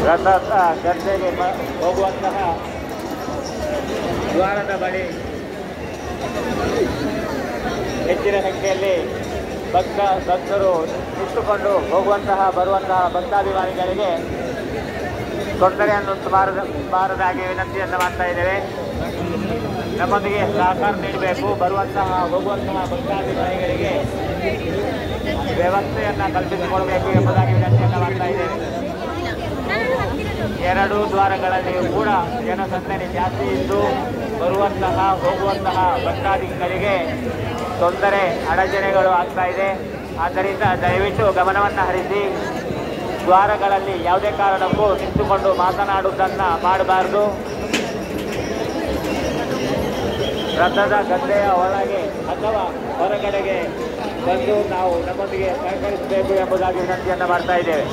ರಥದ ಗದ್ದೆಗೆ ಹೋಗುವಂತಹ ದ್ವಾರದ ಬಳಿ ಹೆಚ್ಚಿನ ಸಂಖ್ಯೆಯಲ್ಲಿ ಭಕ್ತರು ನಿಂತುಕೊಂಡು ಹೋಗುವಂತಹ ಬರುವಂತಹ ಭಕ್ತಾಭಿಮಾನಿಗಳಿಗೆ ತೊಂದರೆಯನ್ನು ಬಾರದಾಗಿ ವಿನಂತಿಯನ್ನು ಮಾಡ್ತಾ ಇದ್ದೇವೆ. ನಮ್ಮೊಂದಿಗೆ ಸಹಕಾರ ನೀಡಬೇಕು. ಬರುವಂತಹ ಹೋಗುವಂತಹ ಭಕ್ತಾಭಿಮಾನಿಗಳಿಗೆ ವ್ಯವಸ್ಥೆಯನ್ನು ಕಲ್ಪಿಸಿಕೊಡಬೇಕು ಎಂಬುದಾಗಿ ವಿನಂತಿಯನ್ನು ಮಾಡ್ತಾ ಇದ್ದೇವೆ. ಎರಡು ದ್ವಾರಗಳಲ್ಲಿಯೂ ಕೂಡ ಜನಸಂದಣಿ ಜಾಸ್ತಿ ಇದ್ದು ಬರುವಂತಹ ಹೋಗುವಂತಹ ಭಕ್ತಾದಿಗಳಿಗೆ ತೊಂದರೆ ಅಡಚಣೆಗಳು ಆಗ್ತಾ ಇದೆ. ಆದ್ದರಿಂದ ದಯವಿಟ್ಟು ಗಮನವನ್ನು ಹರಿಸಿ ದ್ವಾರಗಳಲ್ಲಿ ಯಾವುದೇ ಕಾರಣಕ್ಕೂ ನಿಂತುಕೊಂಡು ಮಾತನಾಡುವುದನ್ನು ಮಾಡಬಾರದು. ರಥದ ಗದ್ದೆಯ ಒಳಗೆ ಅಥವಾ ಹೊರಗಡೆಗೆ ಬಂದು ನಾವು ನಮ್ಮೊಂದಿಗೆ ಸಹಕರಿಸಬೇಕು ಎಂಬುದಾಗಿ ವಿನಂತಿಯನ್ನು ಮಾಡ್ತಾ ಇದ್ದೇವೆ.